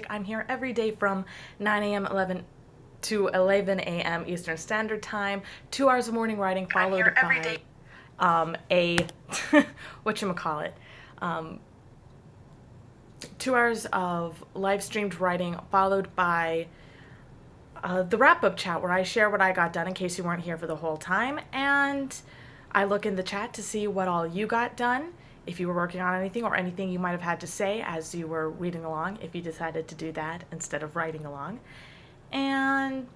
I'm here every day from 9 a.m. 11 to 11 a.m. Eastern Standard Time. 2 hours of morning writing followed by a whatchamacallit. Um, 2 hours of live streamed writing followed by the wrap up chat where I share what I got done in case you weren't here for the whole time. And I look in the chat to see what all you got done, if you were working on anything or anything you might have had to say as you were reading along, if you decided to do that instead of writing along. And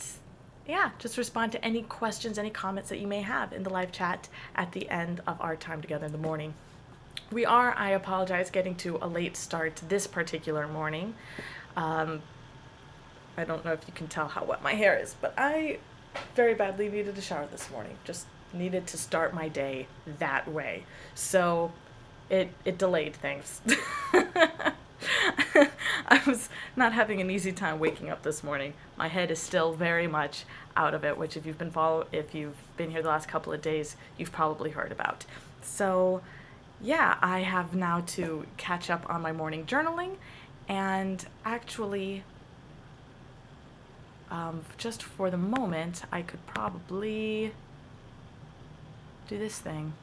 yeah, just respond to any questions, any comments that you may have in the live chat at the end of our time together in the morning. We are, I apologize, getting to a late start this particular morning. I don't know if you can tell how wet my hair is, but I very badly needed a shower this morning. Just needed to start my day that way. So it delayed things. I was not having an easy time waking up this morning. My head is still very much out of it, which if you've been here the last couple of days, you've probably heard about. So yeah, I have now to catch up on my morning journaling and actually just for the moment, I could probably do this thing.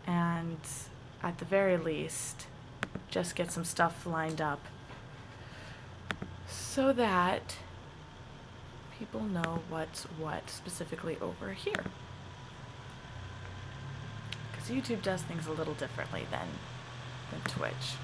And at the very least, just get some stuff lined up so that people know what's what specifically over here. Because YouTube does things a little differently than Twitch.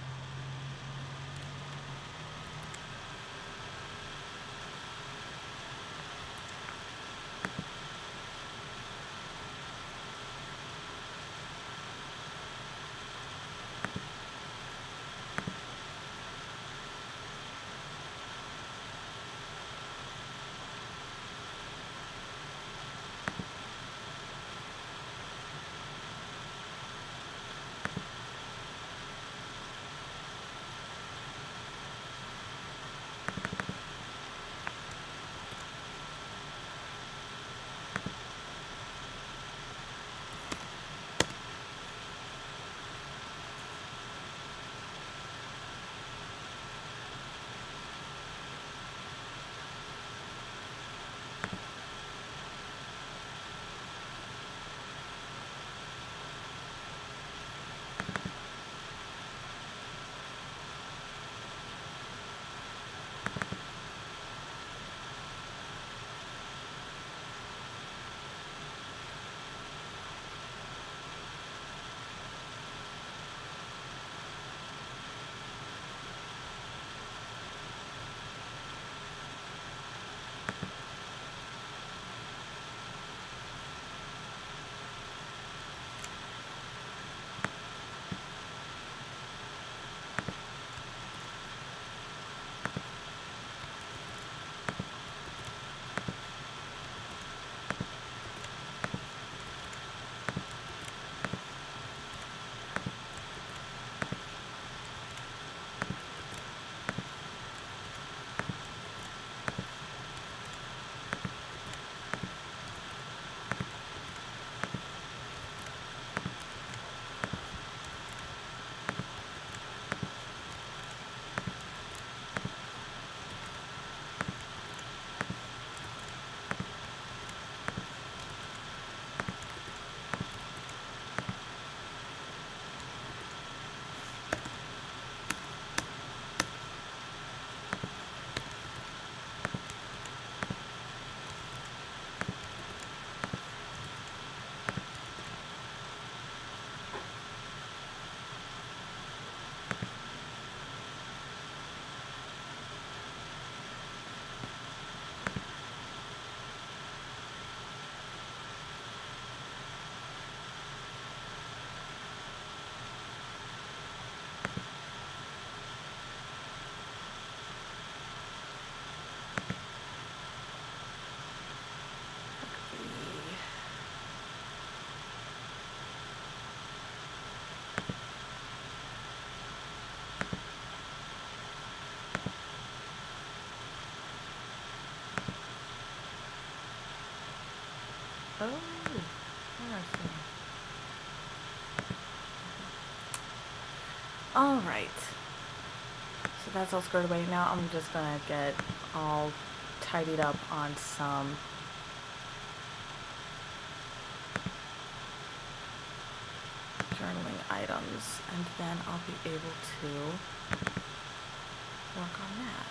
All right. So that's all squared away. Now I'm just gonna get all tidied up on some journaling items, and then I'll be able to work on that.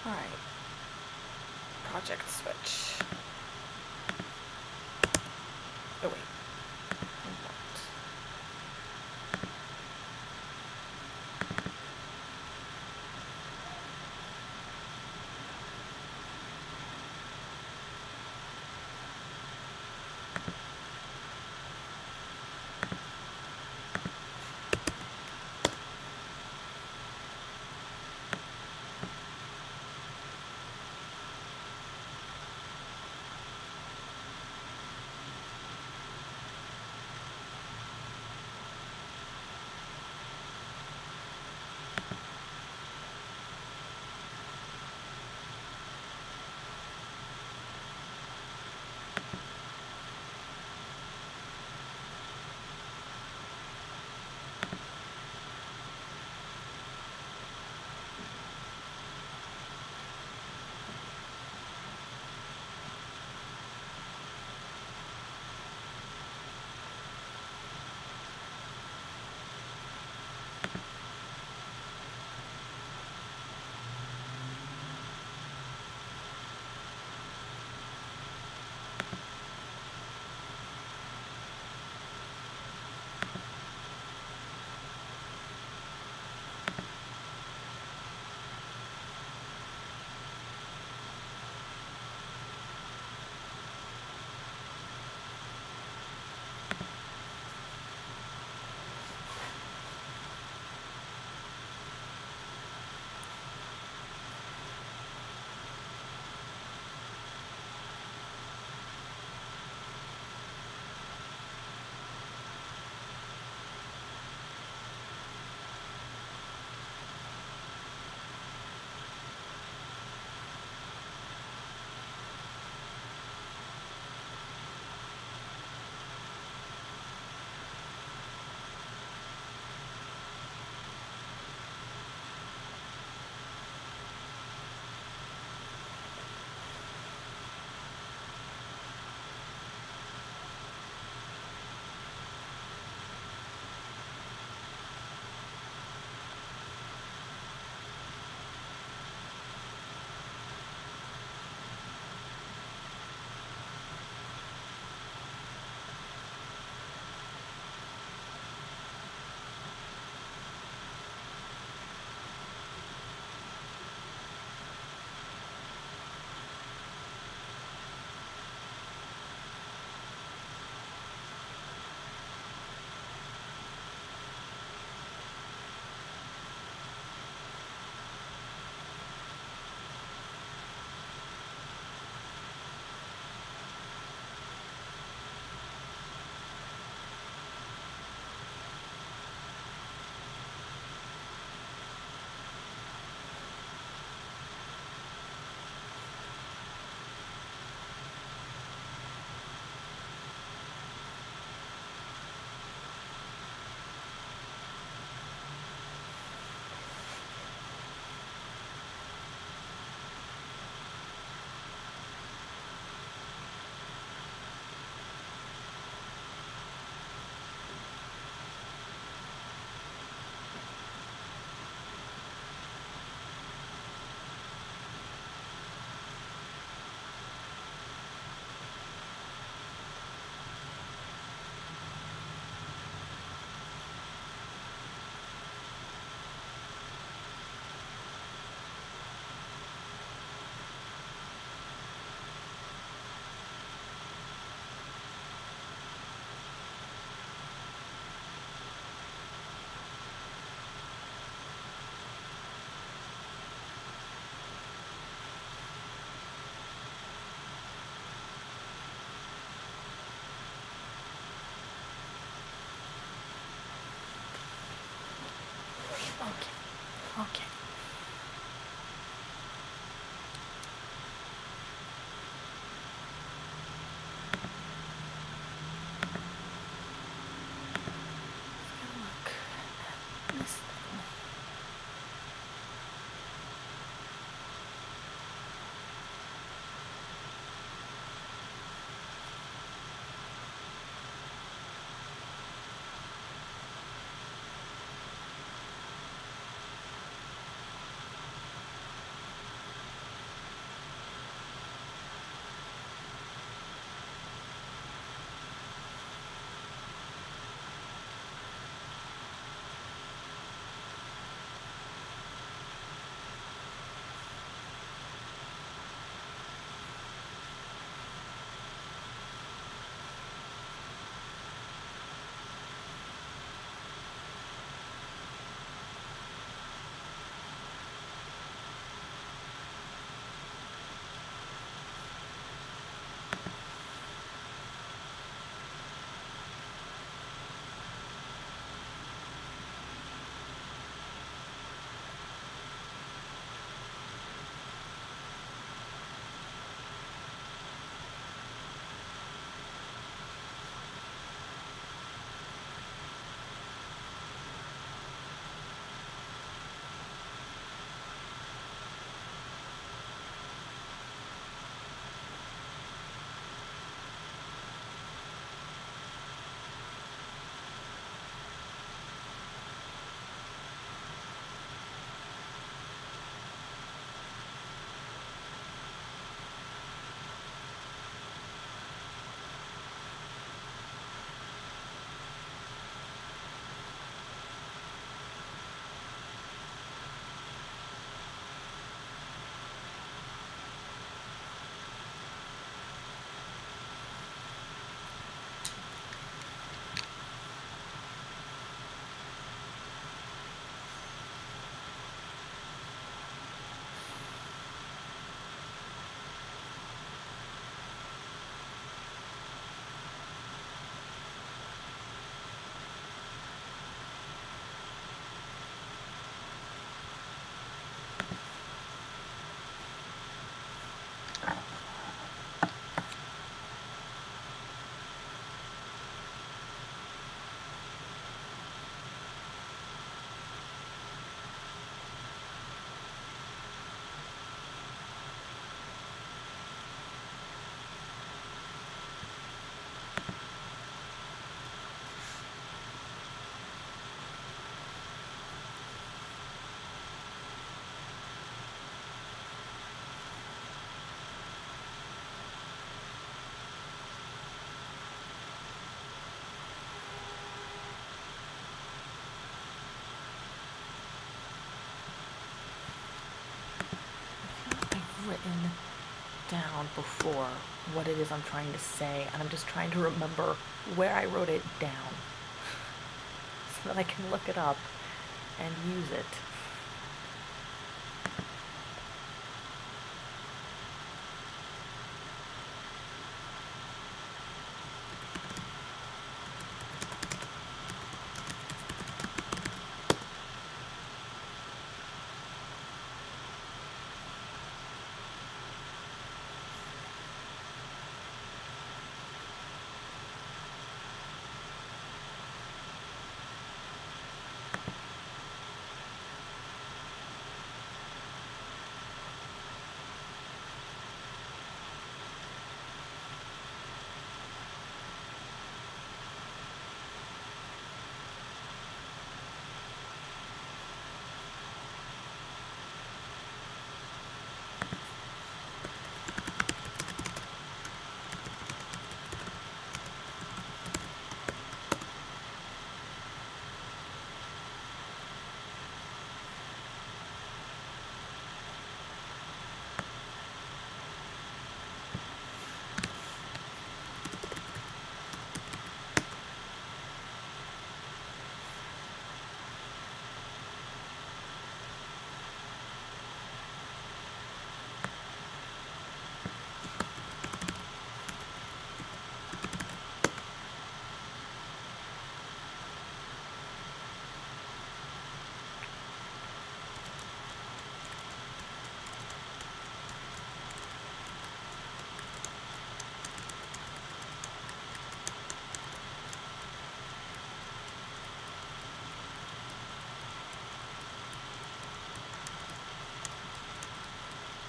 All right. Project switch. Oh, wait. Okay. Look at this thing. written down before what it is I'm trying to say, and I'm just trying to remember where I wrote it down so that I can look it up and use it.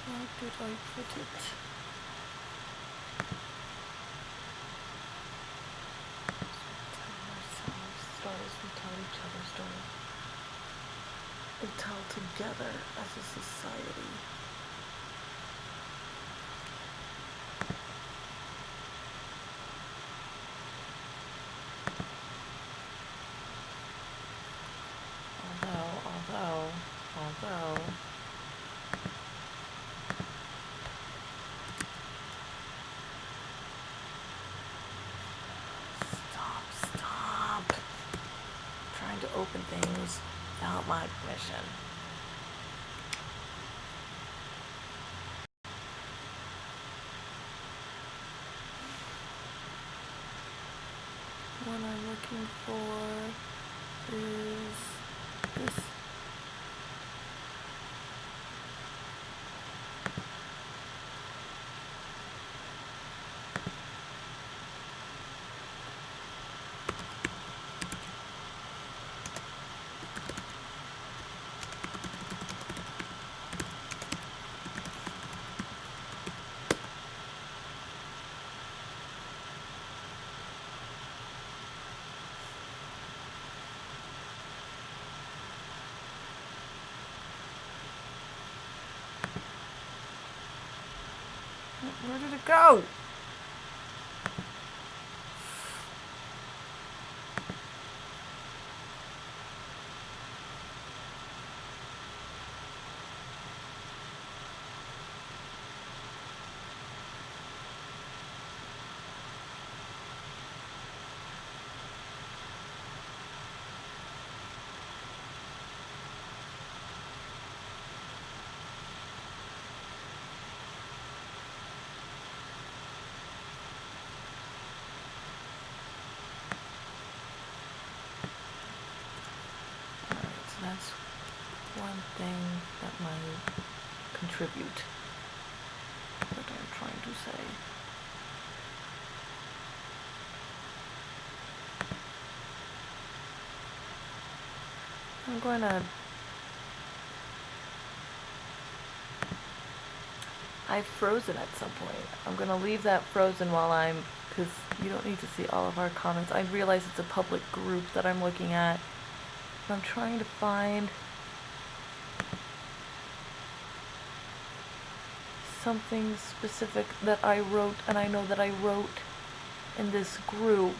Where did I put it? Stories, we tell each other stories. We tell together as a society. Although Stop. Trying to open things without my permission. What I'm looking for is this. Where did it go? That's one thing that might contribute what I'm trying to say. I'm going to... I've frozen at some point. I'm going to leave that frozen while I'm... because you don't need to see all of our comments. I realize it's a public group that I'm looking at. I'm trying to find something specific that I wrote, and I know that I wrote in this group.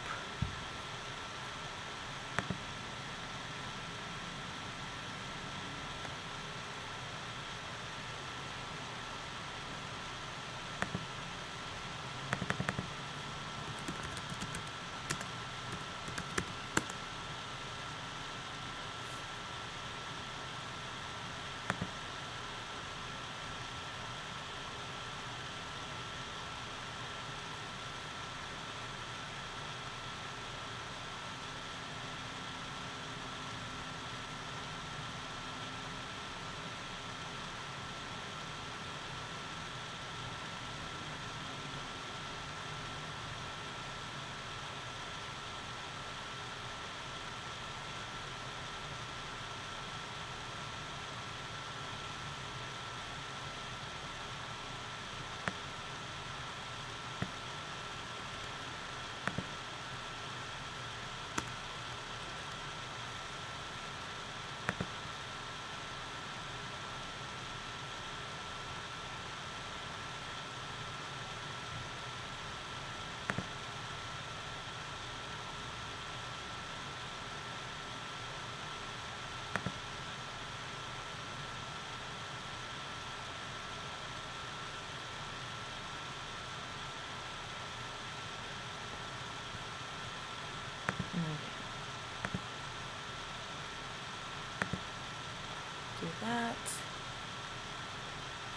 that.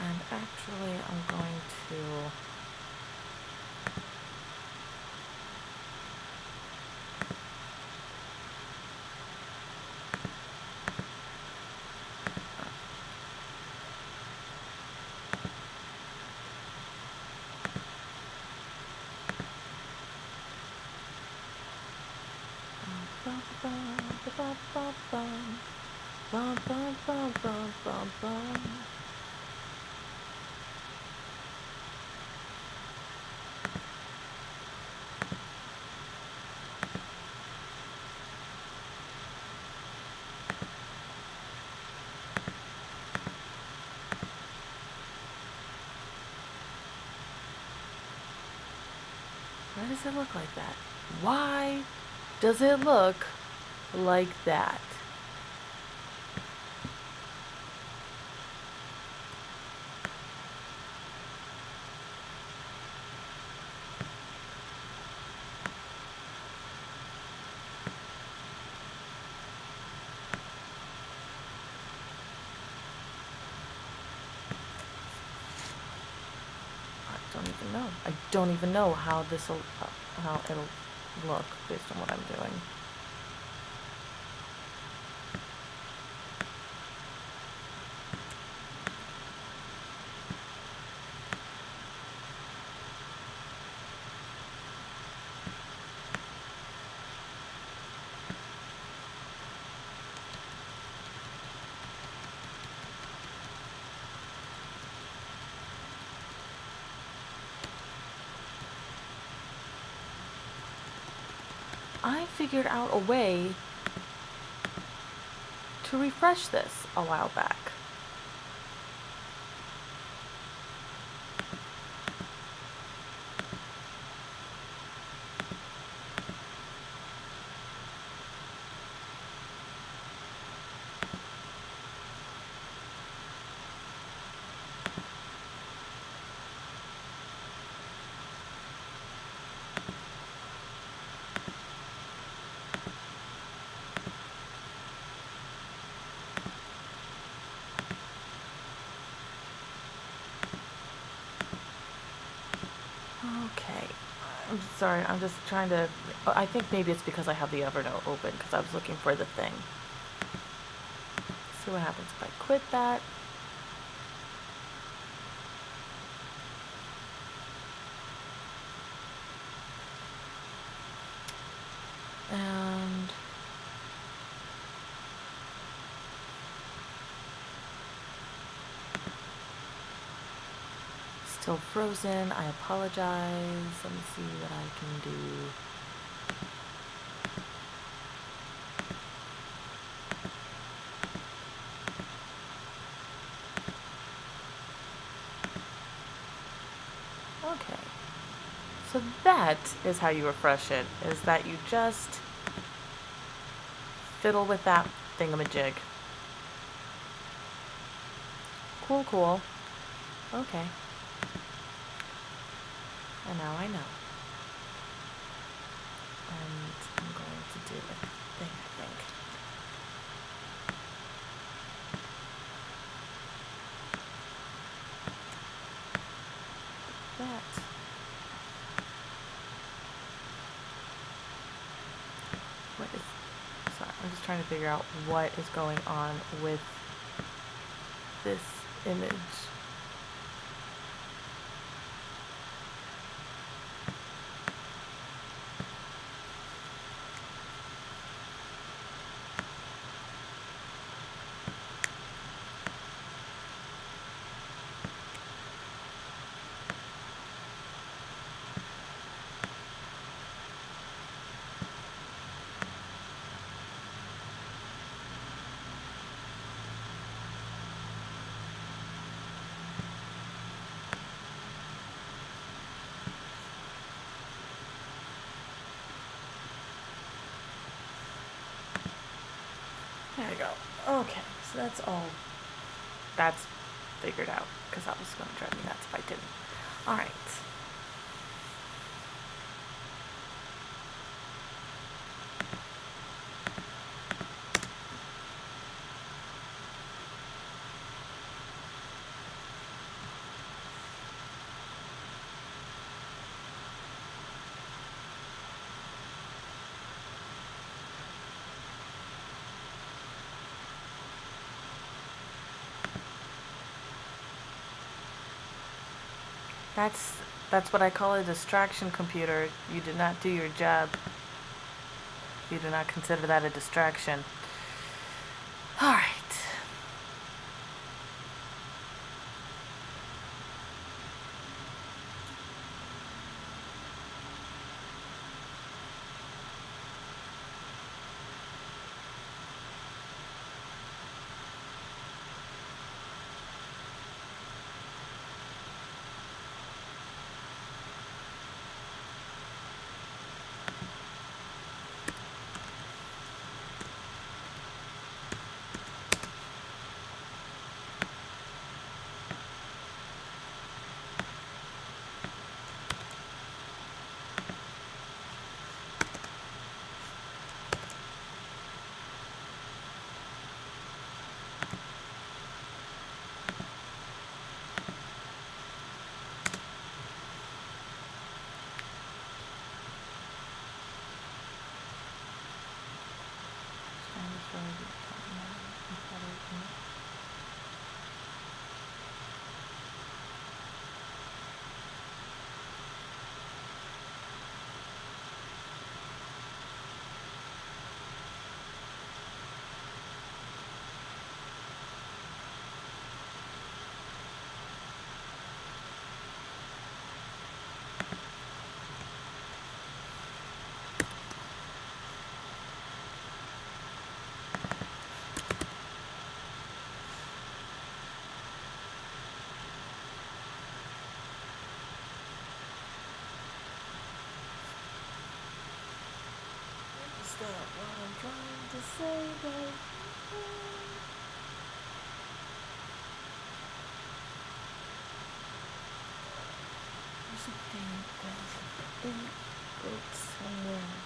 And actually, I'm going to Why does it look like that? Why does it look like that? I don't even know how how it'll look based on what I'm doing. I figured out a way to refresh this a while back. Okay. I'm sorry, I'm just trying to... I think maybe it's because I have the Evernote open, because I was looking for the thing. See what happens if I quit that. And... still frozen. I apologize. Let me see what I can do. Okay. So that is how you refresh it, is that you just fiddle with that thingamajig. Cool, cool. Okay. And now I know. And I'm going to do a thing, I think. That. What is... sorry, I'm just trying to figure out what is going on with this image. There we go. Okay, so that's all. That's figured out, because that was going to drive me nuts if I didn't. Alright. That's that's what I call a distraction computer. You did not do your job. You do not consider that a distraction. All right. Stop what I'm trying to say, babe. There's a big boat somewhere.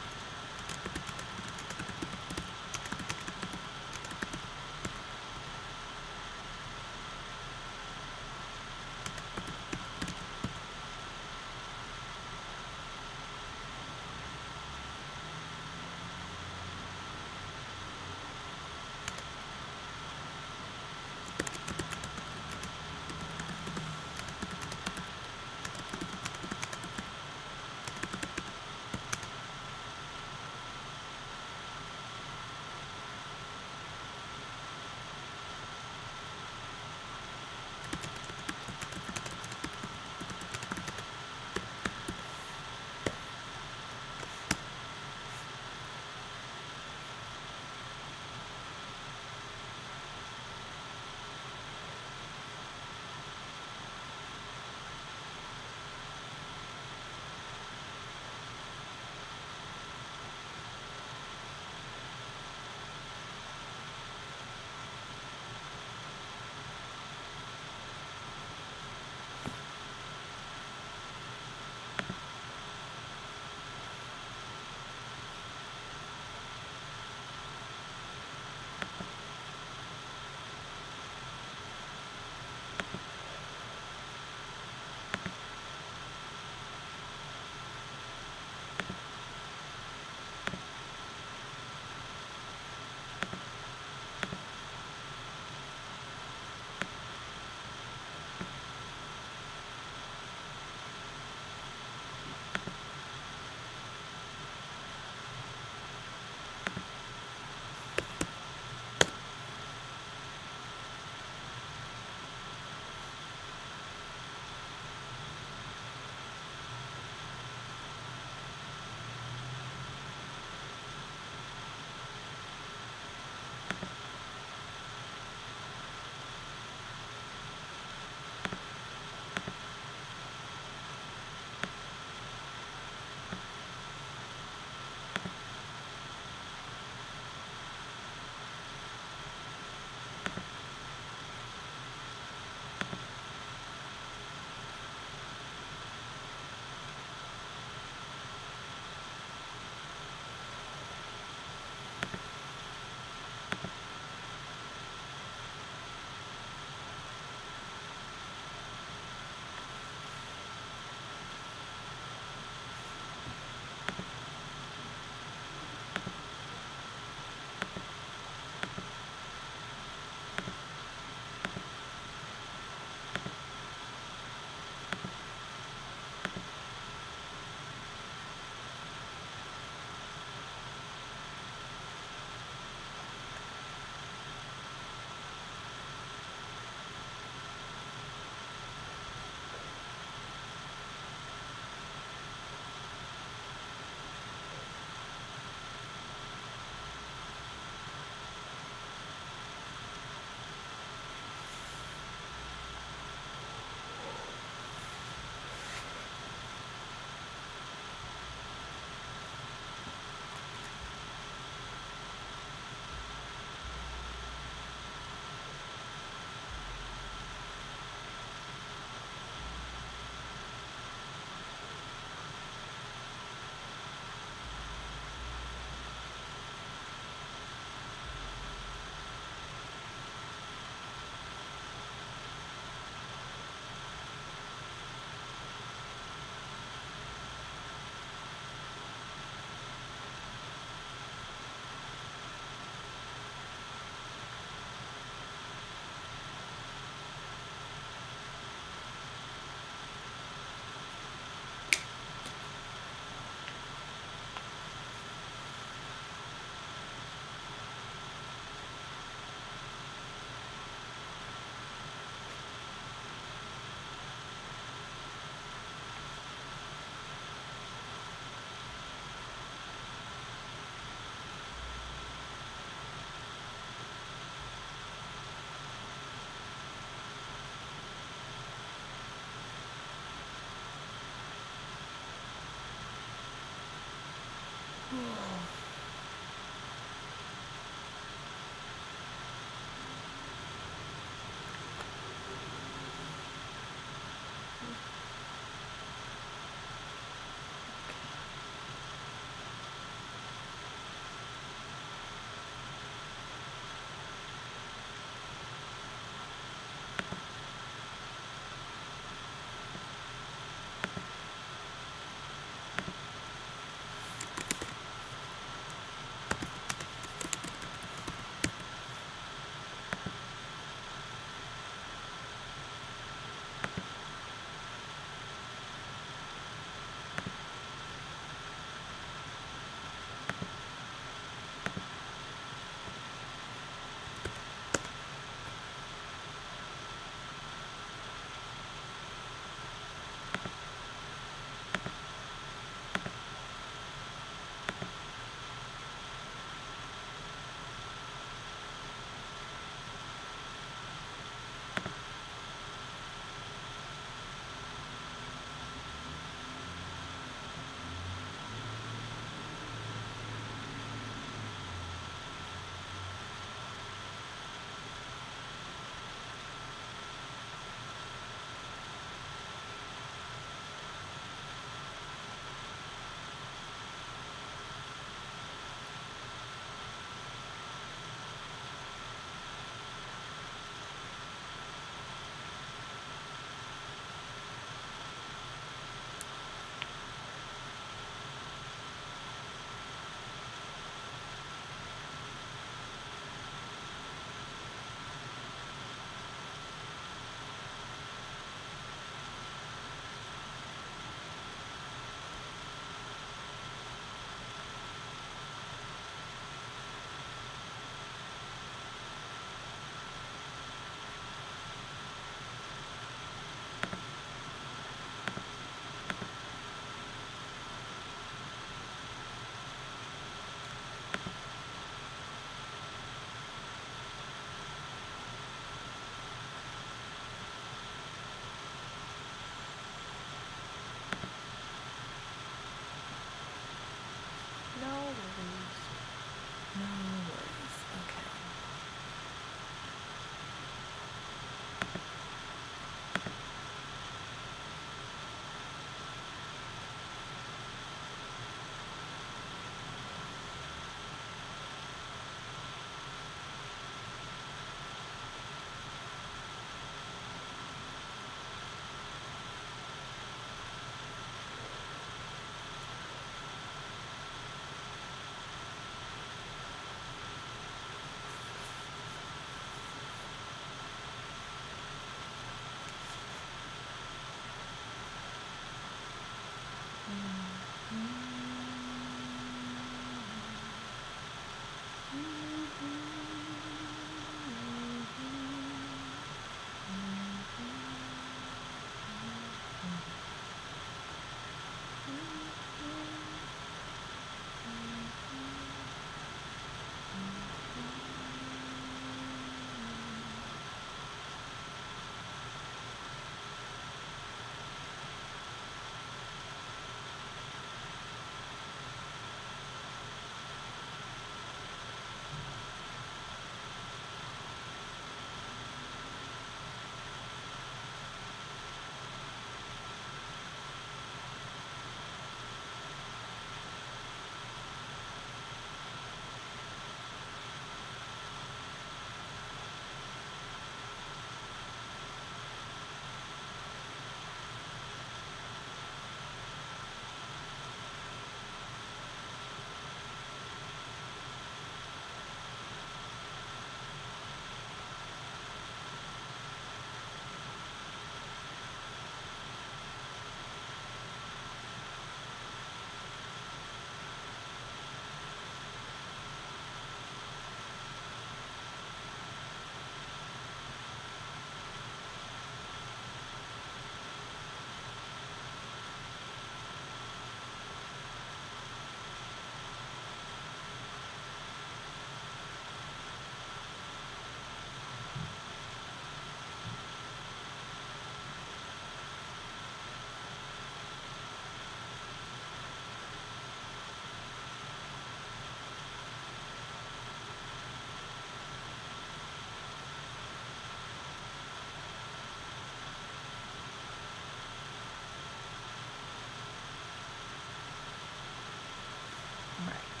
Right.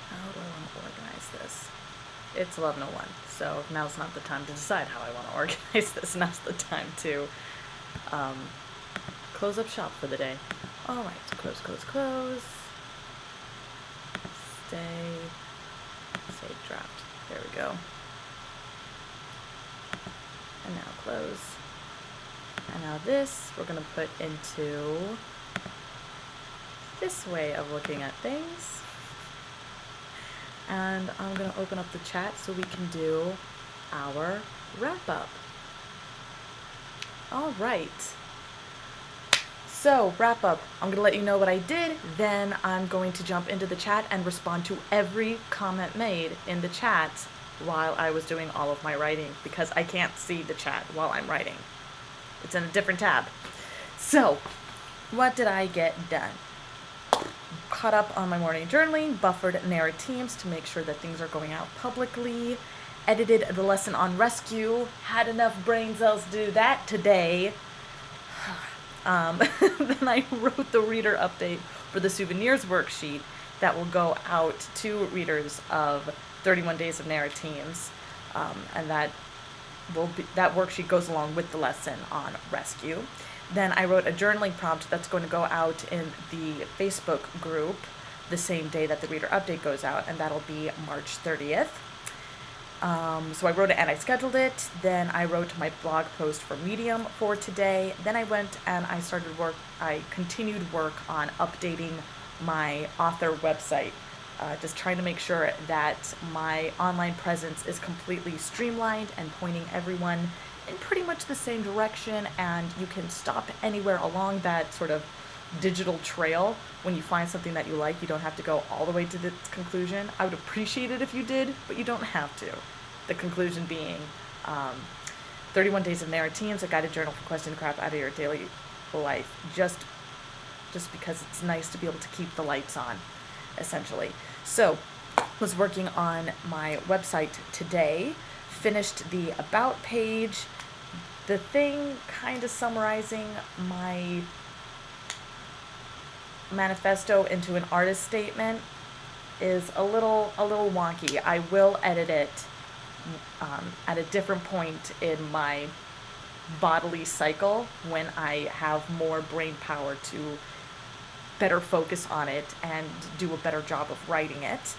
How do I want to organize this? It's 11:01, so now's not the time to decide how I want to organize this. Now's the time to close up shop for the day. All right, so close, close, close. Save draft. There we go. And now close. And now this we're going to put into this way of looking at things. And I'm going to open up the chat so we can do our wrap up. All right. So, wrap up. I'm going to let you know what I did, then I'm going to jump into the chat and respond to every comment made in the chat while I was doing all of my writing, because I can't see the chat while I'm writing. It's in a different tab. So, what did I get done? Caught up on my morning journaling, buffered Narratemes to make sure that things are going out publicly, edited the lesson on rescue, had enough brain cells to do that today. Then I wrote the reader update for the souvenirs worksheet that will go out to readers of 31 Days of Narratemes, and that worksheet goes along with the lesson on rescue. Then I wrote a journaling prompt that's going to go out in the Facebook group the same day that the reader update goes out, and that'll be March 30th. So I wrote it and I scheduled it. Then I wrote my blog post for Medium for today. Then I went and I continued work on updating my author website, just trying to make sure that my online presence is completely streamlined and pointing everyone in pretty much the same direction, and you can stop anywhere along that sort of digital trail when you find something that you like. You don't have to go all the way to the conclusion. I would appreciate it if you did, but you don't have to. The conclusion being 31 Days of Narratemes, a guided journal for questioning the crap out of your daily life, just because it's nice to be able to keep the lights on, essentially. So, was working on my website today, finished the about page, the thing kind of summarizing my manifesto into an artist statement is a little wonky. I will edit it at a different point in my bodily cycle when I have more brain power to better focus on it and do a better job of writing it.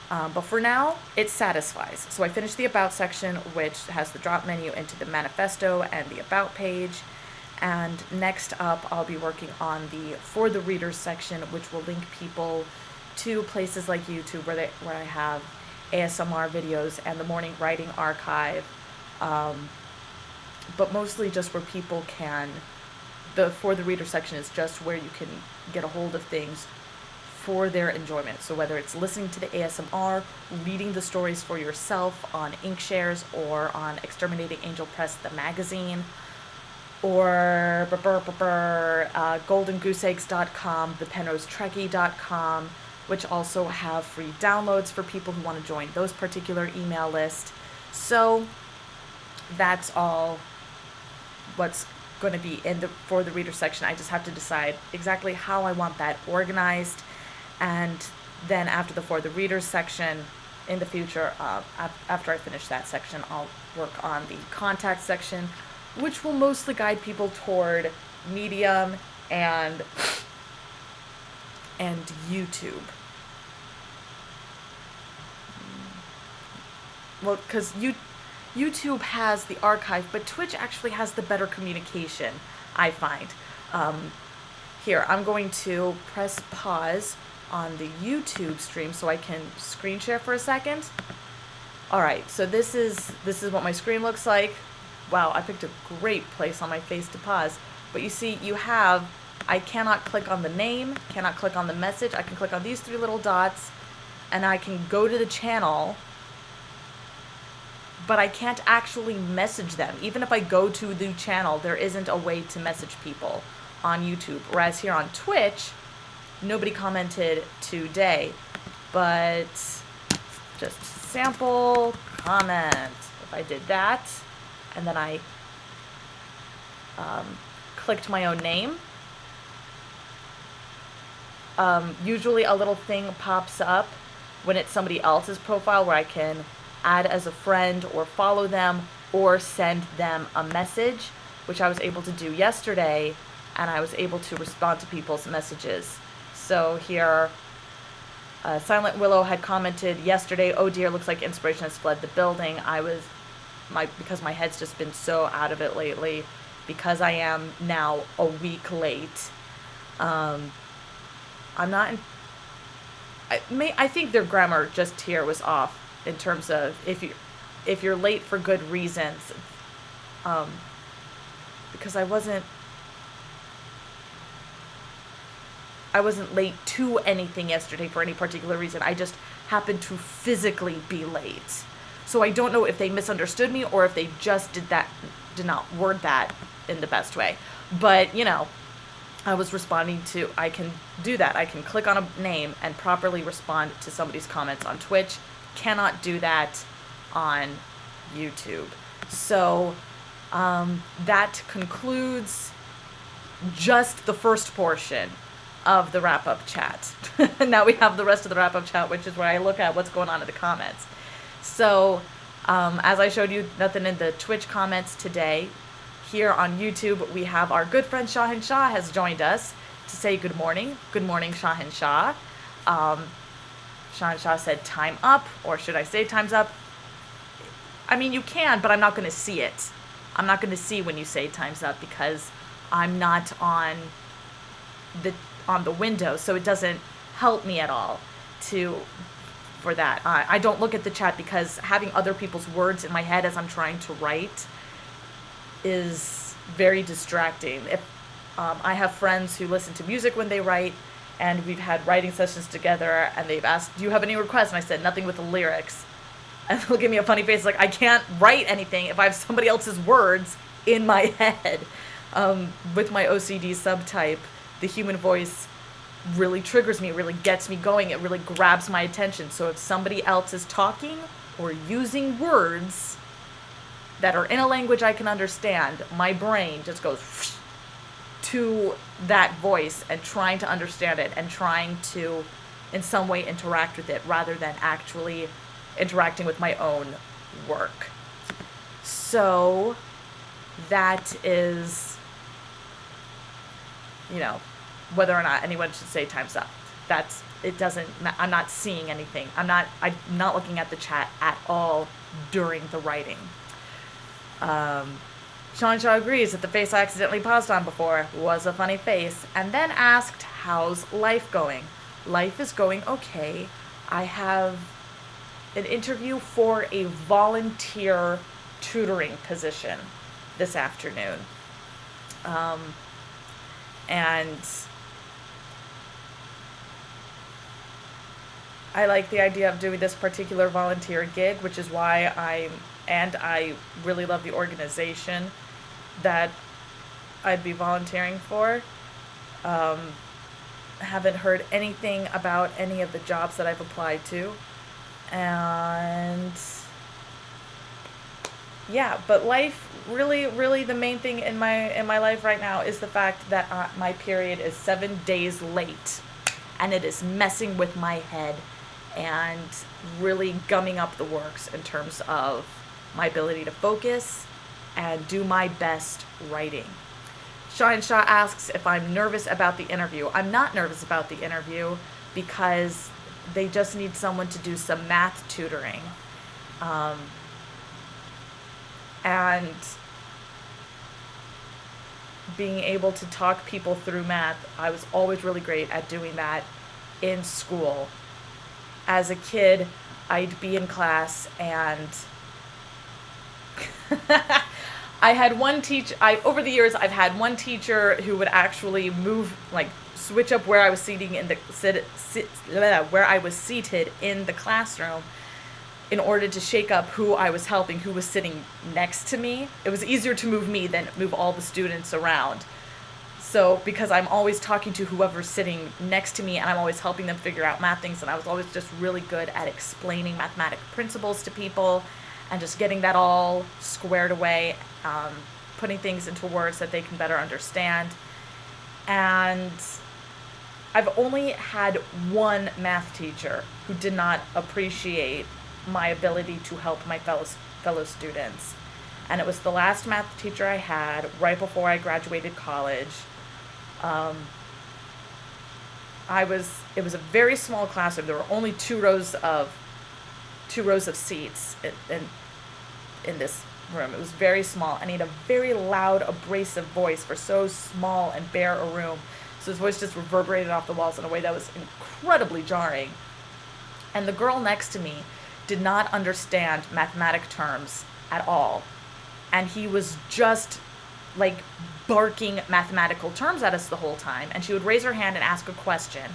But for now, it satisfies. So I finished the About section, which has the drop menu into the manifesto and the About page. And next up, I'll be working on the For the Readers section, which will link people to places like YouTube where I have ASMR videos and the morning writing archive. But mostly just where people can, the For the Reader section is just where you can get a hold of things for their enjoyment. So whether it's listening to the ASMR, reading the stories for yourself on Inkshares or on Exterminating Angel Press, the magazine, or goldengooseeggs.com, thepenrosetrekkie.com, which also have free downloads for people who want to join those particular email lists. So that's all what's going to be in the For the Reader section. I just have to decide exactly how I want that organized. And then after the For the Readers section, in the future, after I finish that section, I'll work on the contact section, which will mostly guide people toward Medium and YouTube. Well, because YouTube has the archive, but Twitch actually has the better communication, I find. Here, I'm going to press pause on the YouTube stream so I can screen share for a second. All right, so this is what my screen looks like. Wow, I picked a great place on my face to pause. But you see, I cannot click on the name, cannot click on the message. I can click on these three little dots, and I can go to the channel, but I can't actually message them. Even if I go to the channel, there isn't a way to message people on YouTube. Whereas here on Twitch, nobody commented today, but just sample comment. If I did that, and then I clicked my own name, Usually a little thing pops up when it's somebody else's profile where I can add as a friend or follow them or send them a message, which I was able to do yesterday, and I was able to respond to people's messages. So here, Silent Willow had commented yesterday, "Oh dear, looks like inspiration has fled the building." Because my head's just been so out of it lately, because I am now a week late. I'm not in, I think their grammar just here was off in terms of if you're late for good reasons. Because I wasn't late to anything yesterday for any particular reason. I just happened to physically be late. So I don't know if they misunderstood me or if they just did not word that in the best way. But, I was responding to, I can do that. I can click on a name and properly respond to somebody's comments on Twitch. Cannot do that on YouTube. So that concludes just the first portion of the wrap-up chat. Now we have the rest of the wrap-up chat, which is where I look at what's going on in the comments. So as I showed you, nothing in the Twitch comments today. Here on YouTube, we have our good friend Shahin Shah has joined us to say good morning. Good morning, Shahin Shah. Shahin Shah said time up, or should I say time's up? I mean, you can, but I'm not going to see it. I'm not going to see when you say time's up because I'm not on the window, so it doesn't help me at all for that. I don't look at the chat because having other people's words in my head as I'm trying to write is very distracting. If I have friends who listen to music when they write, and we've had writing sessions together, and they've asked, "Do you have any requests?" And I said, "Nothing with the lyrics." And they'll give me a funny face, like, I can't write anything if I have somebody else's words in my head. With my OCD subtype, the human voice really triggers me, really gets me going, it really grabs my attention. So if somebody else is talking or using words that are in a language I can understand, my brain just goes to that voice and trying to understand it and trying to in some way interact with it rather than actually interacting with my own work. So that is, whether or not anyone should say time's up. I'm not seeing anything. I'm not looking at the chat at all during the writing. Sean Shaw agrees that the face I accidentally paused on before was a funny face, and then asked, how's life going? Life is going okay. I have an interview for a volunteer tutoring position this afternoon. And I like the idea of doing this particular volunteer gig, which is why I really love the organization that I'd be volunteering for. Haven't heard anything about any of the jobs that I've applied to. And yeah, but life, really the main thing in my life right now is the fact that my period is 7 days late, and it is messing with my head and really gumming up the works in terms of my ability to focus and do my best writing. Shahin Shah asks if I'm nervous about the interview. I'm not nervous about the interview because they just need someone to do some math tutoring. And being able to talk people through math, I was always really great at doing that in school. As a kid, I'd be in class and I had one teacher, over the years, I've had one teacher who would actually switch up where I was seated in the classroom in order to shake up who I was helping, who was sitting next to me. It was easier to move me than move all the students around. So because I'm always talking to whoever's sitting next to me and I'm always helping them figure out math things, and I was always just really good at explaining mathematic principles to people and just getting that all squared away, putting things into words that they can better understand. And I've only had one math teacher who did not appreciate my ability to help my fellow students. And it was the last math teacher I had right before I graduated college. Um, it was a very small classroom. There were only two rows of seats in this room. It was very small, and he had a very loud, abrasive voice for so small and bare a room. So his voice just reverberated off the walls in a way that was incredibly jarring. And the girl next to me did not understand mathematic terms at all. And he was just like barking mathematical terms at us the whole time. And she would raise her hand and ask a question.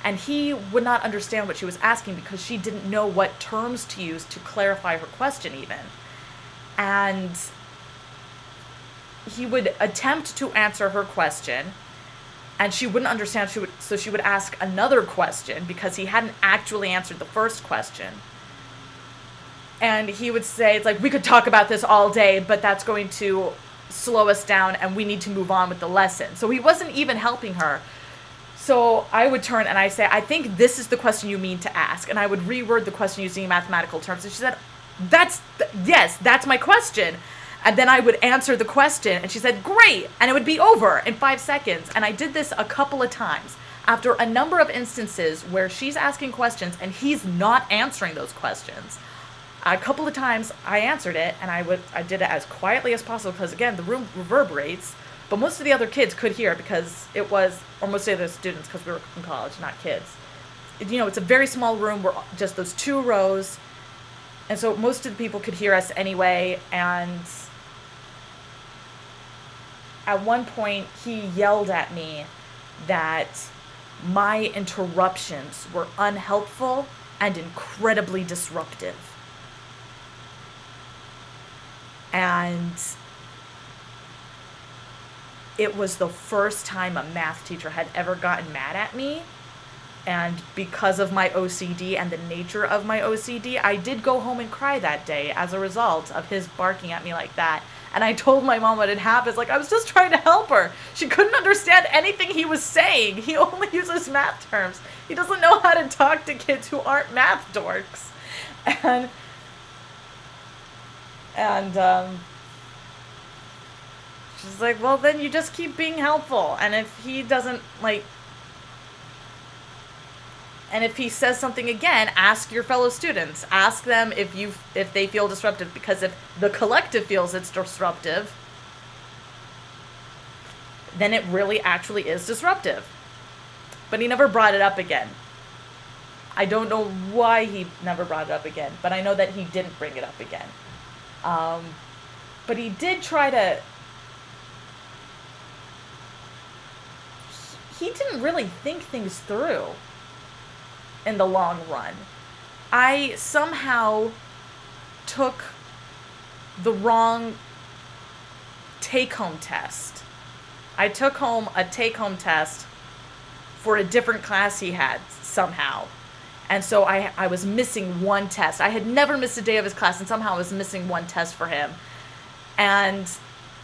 And he would not understand what she was asking because she didn't know what terms to use to clarify her question even. And he would attempt to answer her question, and she wouldn't understand. So she would ask another question because he hadn't actually answered the first question. And he would say, it's like, we could talk about this all day, but that's going to slow us down and we need to move on with the lesson. So he wasn't even helping her. So I would turn and I say, I think this is the question you mean to ask. And I would reword the question using mathematical terms. And she said, yes, that's my question. And then I would answer the question, and she said, great, and it would be over in 5 seconds. And I did this a couple of times. After a number of instances where she's asking questions and he's not answering those questions, a couple of times I answered it, and I did it as quietly as possible because, again, the room reverberates, but most of the other kids could hear because it was, or most of the students, because we were in college, not kids. You know, it's a very small room. We're just those two rows. And so most of the people could hear us anyway, and at one point he yelled at me that my interruptions were unhelpful and incredibly disruptive. And it was the first time a math teacher had ever gotten mad at me. And because of my OCD and the nature of my OCD, I did go home and cry that day as a result of his barking at me like that. And I told my mom what had happened. It's like, I was just trying to help her. She couldn't understand anything he was saying. He only uses math terms. He doesn't know how to talk to kids who aren't math dorks. And she's like, well, then you just keep being helpful. And if he doesn't, like, and if he says something again, ask your fellow students. Ask them if they feel disruptive, because if the collective feels it's disruptive, then it really actually is disruptive. But he never brought it up again. I don't know why he never brought it up again, but I know that he didn't bring it up again. But he did try to... He didn't really think things through in the long run. I somehow took the wrong take-home test. I took home a take-home test for a different class he had somehow. And so I was missing one test. I had never missed a day of his class, and somehow I was missing one test for him. And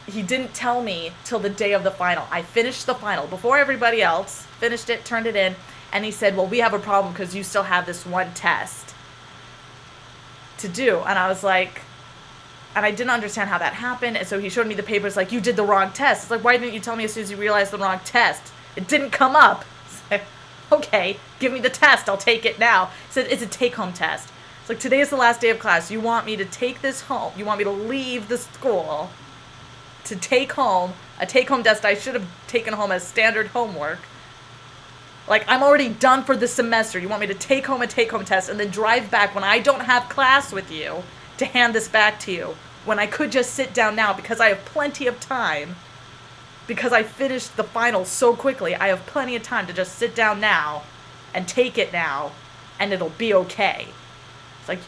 he didn't tell me till the day of the final. I finished the final before everybody else, finished it, turned it in, and he said, well, we have a problem because you still have this one test to do. And I was like, and I didn't understand how that happened. And so he showed me the papers, like, you did the wrong test. It's like, why didn't you tell me as soon as you realized the wrong test? It didn't come up. It's like, okay, give me the test. I'll take it now. He said, it's a take-home test. It's like, today is the last day of class. You want me to take this home. You want me to leave the school to take home a take-home test I should have taken home as standard homework. Like, I'm already done for the semester. You want me to take home a take-home test and then drive back when I don't have class with you to hand this back to you, when I could just sit down now because I have plenty of time, because I finished the finals so quickly. I have plenty of time to just sit down now and take it now, and it'll be okay. It's like,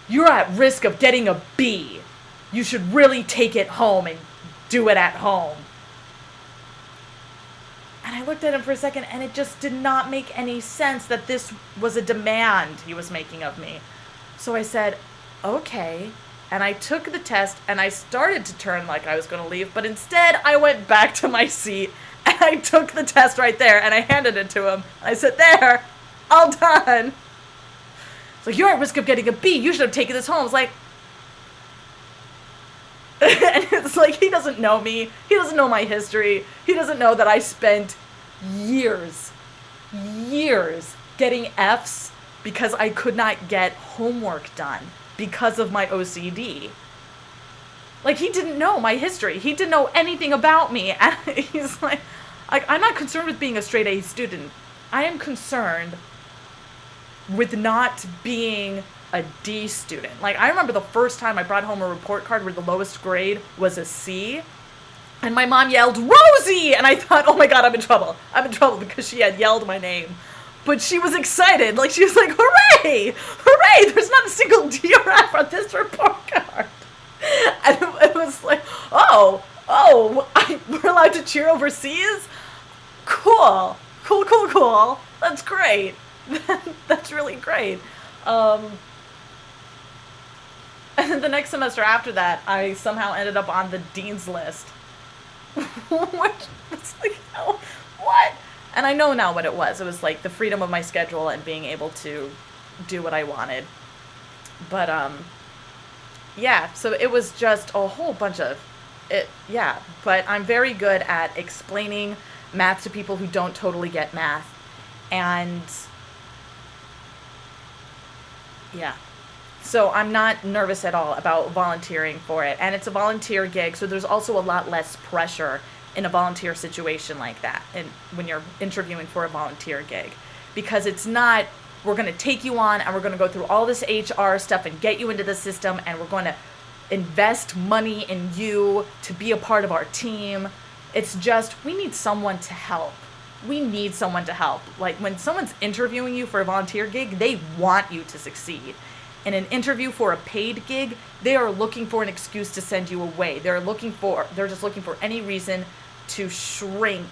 you're at risk of getting a B. You should really take it home and do it at home. And I looked at him for a second, and it just did not make any sense that this was a demand he was making of me. So I said, okay. And I took the test, and I started to turn like I was going to leave, but instead I went back to my seat And I took the test right there, and I handed it to him. I said, there, all done. It's like, you're at risk of getting a B. You should have taken this home. I was like, and it's like, he doesn't know me. He doesn't know my history. He doesn't know that I spent years getting Fs because I could not get homework done because of my OCD. Like, he didn't know my history. He didn't know anything about me. And he's like, I'm not concerned with being a straight A student. I am concerned with not being a D student. Like, I remember the first time I brought home a report card where the lowest grade was a C, and my mom yelled, Rosie! And I thought, oh my God, I'm in trouble. I'm in trouble because she had yelled my name. But she was excited. Like, she was like, hooray! Hooray! There's not a single D or F on this report card. And it was like, we're allowed to cheer over C's? Cool. That's great. That's really great. And the next semester after that, I somehow ended up on the dean's list. Which was like, oh, what? And I know now what it was. It was like the freedom of my schedule and being able to do what I wanted. But, yeah, so it was just a whole bunch of it. Yeah, but I'm very good at explaining math to people who don't totally get math. And yeah, so I'm not nervous at all about volunteering for it. And it's a volunteer gig, so there's also a lot less pressure in a volunteer situation like that, and when you're interviewing for a volunteer gig, because it's not, we're going to take you on and we're going to go through all this HR stuff and get you into the system, and we're going to invest money in you to be a part of our team. It's just, we need someone to help. We need someone to help. Like, when someone's interviewing you for a volunteer gig, they want you to succeed. In an interview for a paid gig, they are looking for an excuse to send you away. They're just looking for any reason to shrink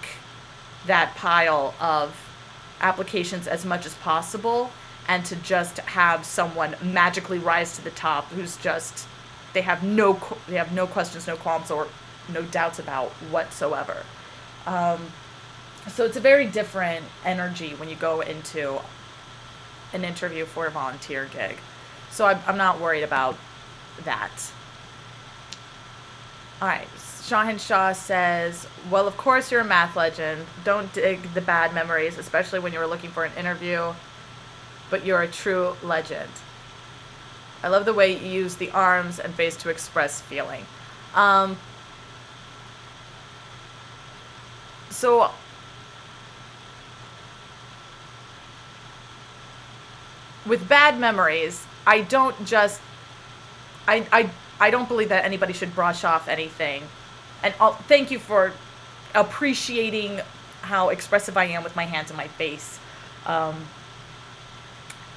that pile of applications as much as possible, and to just have someone magically rise to the top who's just, they have no questions, no qualms, or no doubts about whatsoever. So it's a very different energy when you go into an interview for a volunteer gig. So I'm not worried about that. All right. Shahin Shah says, well, of course you're a math legend. Don't dig the bad memories, especially when you were looking for an interview, but you're a true legend. I love the way you use the arms and face to express feeling. So with bad memories, I don't believe that anybody should brush off anything. And thank you for appreciating how expressive I am with my hands and my face.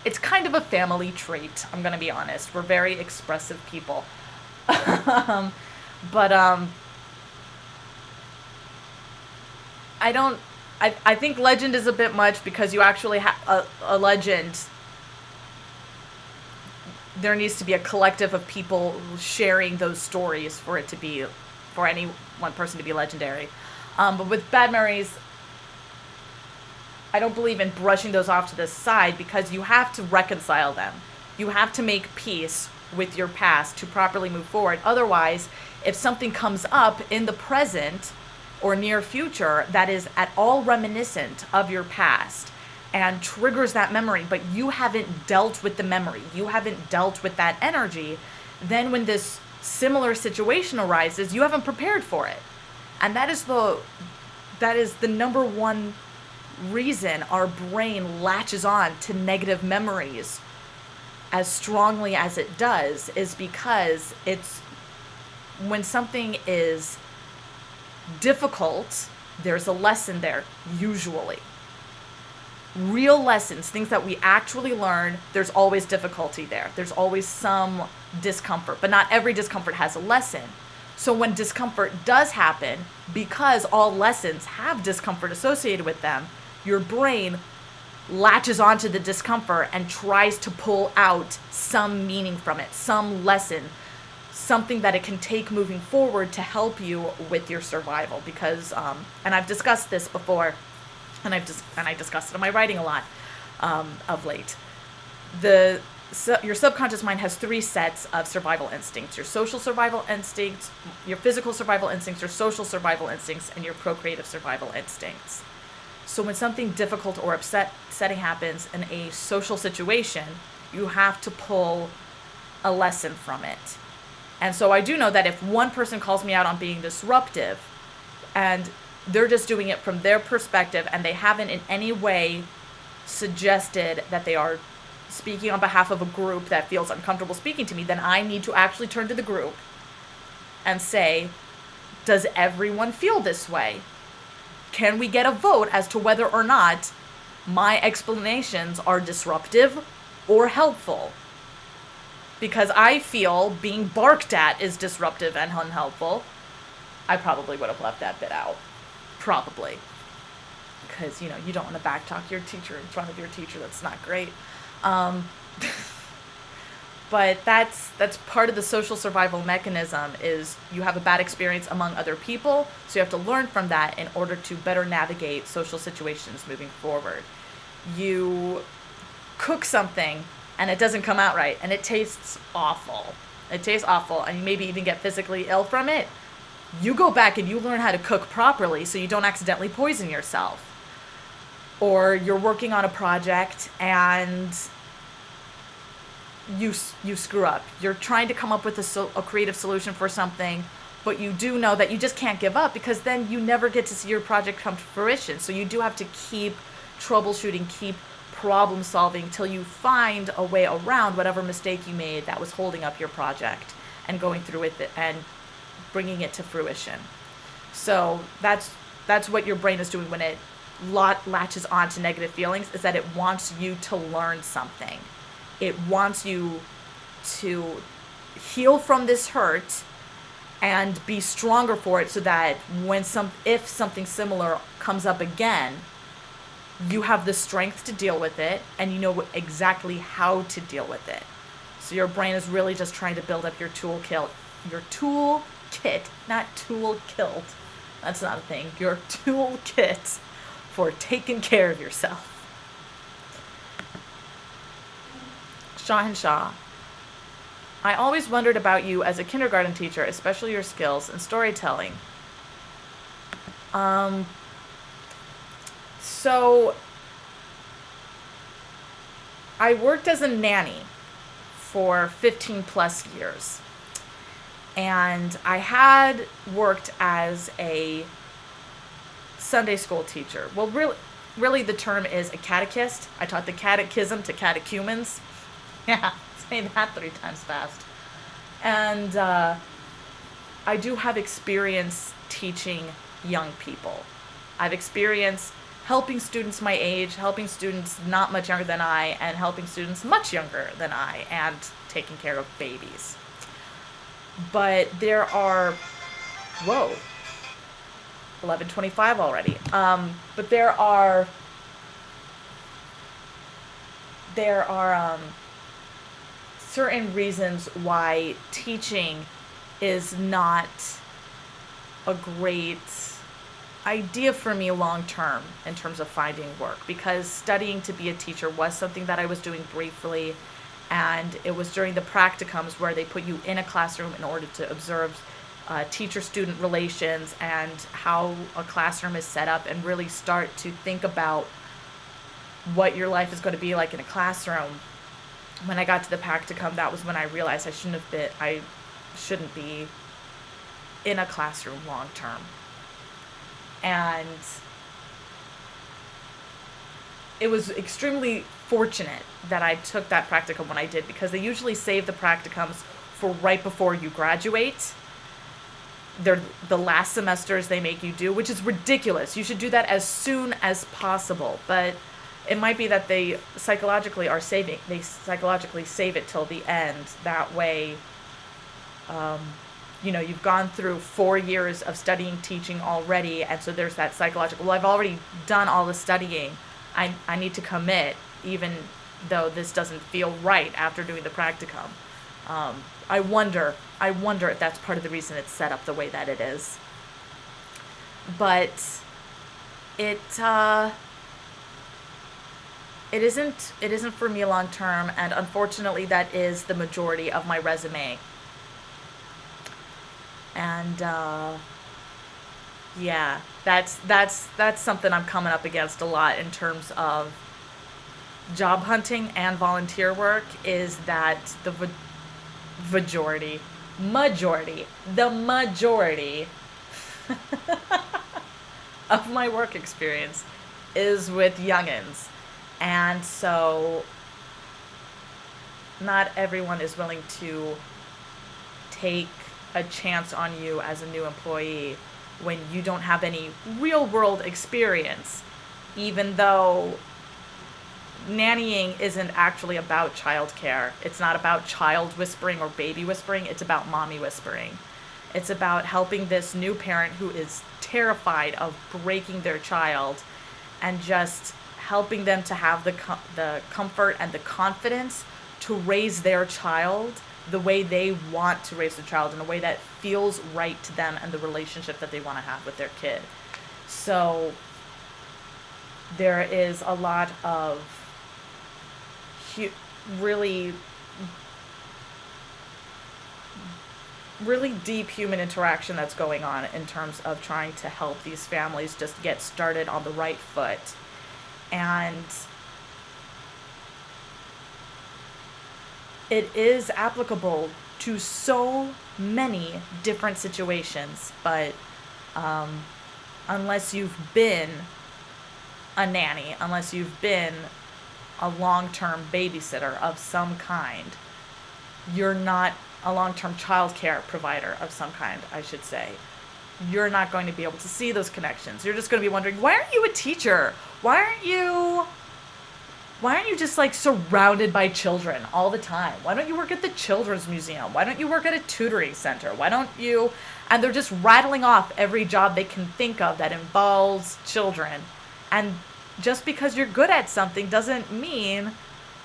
It's kind of a family trait, I'm going to be honest. We're very expressive people. I think legend is a bit much, because you actually have a legend. There needs to be a collective of people sharing those stories for it to be, for any one person to be legendary. But with bad memories, I don't believe in brushing those off to the side, because you have to reconcile them. You have to make peace with your past to properly move forward. Otherwise, if something comes up in the present or near future that is at all reminiscent of your past and triggers that memory, but you haven't dealt with the memory, you haven't dealt with that energy, then when this similar situation arises, you haven't prepared for it. And that is the number one reason our brain latches on to negative memories as strongly as it does, is because it's, when something is difficult, there's a lesson there, usually. Real lessons, things that we actually learn, there's always difficulty there. There's always some discomfort, but not every discomfort has a lesson. So when discomfort does happen, because all lessons have discomfort associated with them, your brain latches onto the discomfort and tries to pull out some meaning from it, some lesson, something that it can take moving forward to help you with your survival. Because, and I've discussed this before, and I discussed it in my writing a lot of late. Your subconscious mind has 3 sets of survival instincts: your social survival instincts, your physical survival instincts, your social survival instincts, and your procreative survival instincts. So when something difficult or upsetting happens in a social situation, you have to pull a lesson from it. And so I do know that if one person calls me out on being disruptive, and they're just doing it from their perspective, and they haven't in any way suggested that they are speaking on behalf of a group that feels uncomfortable speaking to me, then I need to actually turn to the group and say, does everyone feel this way? Can we get a vote as to whether or not my explanations are disruptive or helpful? Because I feel being barked at is disruptive and unhelpful. I probably would have left that bit out. Probably. Because, you don't want to backtalk your teacher in front of your teacher. That's not great. But that's part of the social survival mechanism, is you have a bad experience among other people, so you have to learn from that in order to better navigate social situations moving forward. You cook something and it doesn't come out right, and it tastes awful. It tastes awful, and you maybe even get physically ill from it. You go back and you learn how to cook properly so you don't accidentally poison yourself. Or you're working on a project and you screw up. You're trying to come up with a creative solution for something, but you do know that you just can't give up, because then you never get to see your project come to fruition. So you do have to keep troubleshooting, keep problem solving till you find a way around whatever mistake you made that was holding up your project, and going through with it and bringing it to fruition. So that's what your brain is doing when it latches on to negative feelings, is that it wants you to learn something. It wants you to heal from this hurt and be stronger for it, so that if something similar comes up again, you have the strength to deal with it, and you know exactly how to deal with it. So your brain is really just trying to build up your toolkit, not tool kilt. That's not a thing. Your toolkit for taking care of yourself. Shaw. I always wondered about you as a kindergarten teacher, especially your skills in storytelling. So I worked as a nanny for 15 plus years. And I had worked as a Sunday school teacher. Well, really the term is a catechist. I taught the catechism to catechumens. Yeah, say that 3 times fast. And I do have experience teaching young people. I've experienced helping students my age, helping students not much younger than I, and helping students much younger than I, and taking care of babies. But there are, 11:25 already. But there are certain reasons why teaching is not a great idea for me long term in terms of finding work, because studying to be a teacher was something that I was doing briefly, and it was during the practicums where they put you in a classroom in order to observe teacher-student relations and how a classroom is set up, and really start to think about what your life is going to be like in a classroom. When I got to the practicum, that was when I realized I shouldn't be in a classroom long term. And it was extremely fortunate that I took that practicum when I did, because they usually save the practicums for right before you graduate. They're the last semesters they make you do, which is ridiculous. You should do that as soon as possible. But it might be that they psychologically save it till the end. That way, you've gone through 4 years of studying teaching already, and so there's that psychological, well, I've already done all the studying. I need to commit, even though this doesn't feel right after doing the practicum. I wonder if that's part of the reason it's set up the way that it is. But it isn't for me long term, and unfortunately that is the majority of my resume. And yeah, that's something I'm coming up against a lot in terms of job hunting and volunteer work, is that the majority of my work experience is with youngins. And so not everyone is willing to take a chance on you as a new employee when you don't have any real world experience, even though nannying isn't actually about childcare. It's not about child whispering or baby whispering. It's about mommy whispering. It's about helping this new parent who is terrified of breaking their child, and just helping them to have the comfort and the confidence to raise their child the way they want to raise their child, in a way that feels right to them and the relationship that they want to have with their kid. So there is a lot of really deep human interaction that's going on in terms of trying to help these families just get started on the right foot. And it is applicable to so many different situations, but unless you've been a nanny, unless you've been a long-term babysitter of some kind, you're not a long-term child care provider of some kind, I should say. You're not going to be able to see those connections. You're just going to be wondering, why aren't you a teacher? Why aren't you just like surrounded by children all the time? Why don't you work at the Children's Museum? Why don't you work at a tutoring center? Why don't you? And they're just rattling off every job they can think of that involves children. And just because you're good at something doesn't mean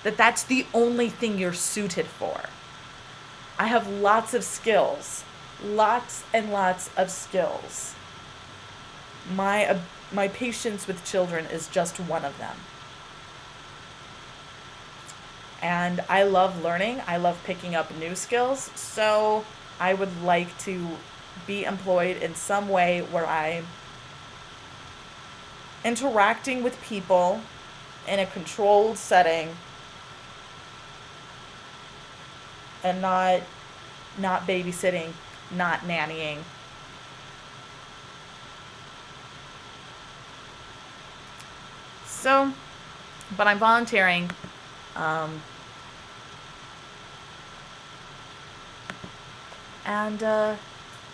that that's the only thing you're suited for. I have lots of skills, lots and lots of skills. My patience with children is just one of them. And I love learning. I love picking up new skills. So I would like to be employed in some way where I'm interacting with people in a controlled setting, and not babysitting, not nannying. So, but I'm volunteering.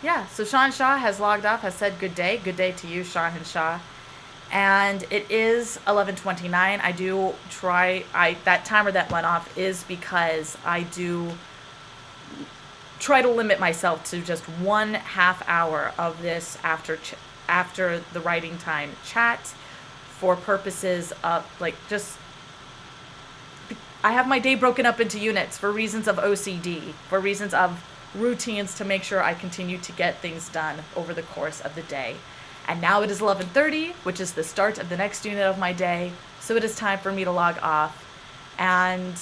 Yeah, so Sean Shaw has logged off, has said good day. Good day to you, Sean and Shaw. And it is 11:29. I do try, that timer that went off is because I do try to limit myself to just 1/2 hour of this after the writing time chat, for purposes of I have my day broken up into units for reasons of OCD, for reasons of routines, to make sure I continue to get things done over the course of the day. And now it is 11:30, which is the start of the next unit of my day, so it is time for me to log off. And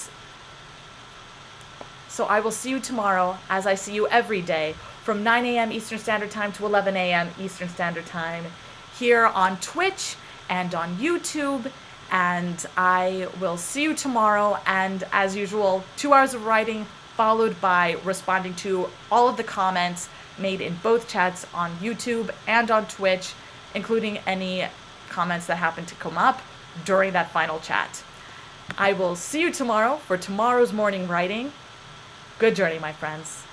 so I will see you tomorrow, as I see you every day, from 9 a.m. Eastern Standard Time to 11 a.m. Eastern Standard Time, here on Twitch and on YouTube. And I will see you tomorrow, and as usual, 2 hours of writing, followed by responding to all of the comments made in both chats on YouTube and on Twitch, including any comments that happen to come up during that final chat. I will see you tomorrow for tomorrow's morning writing. Good journey, my friends.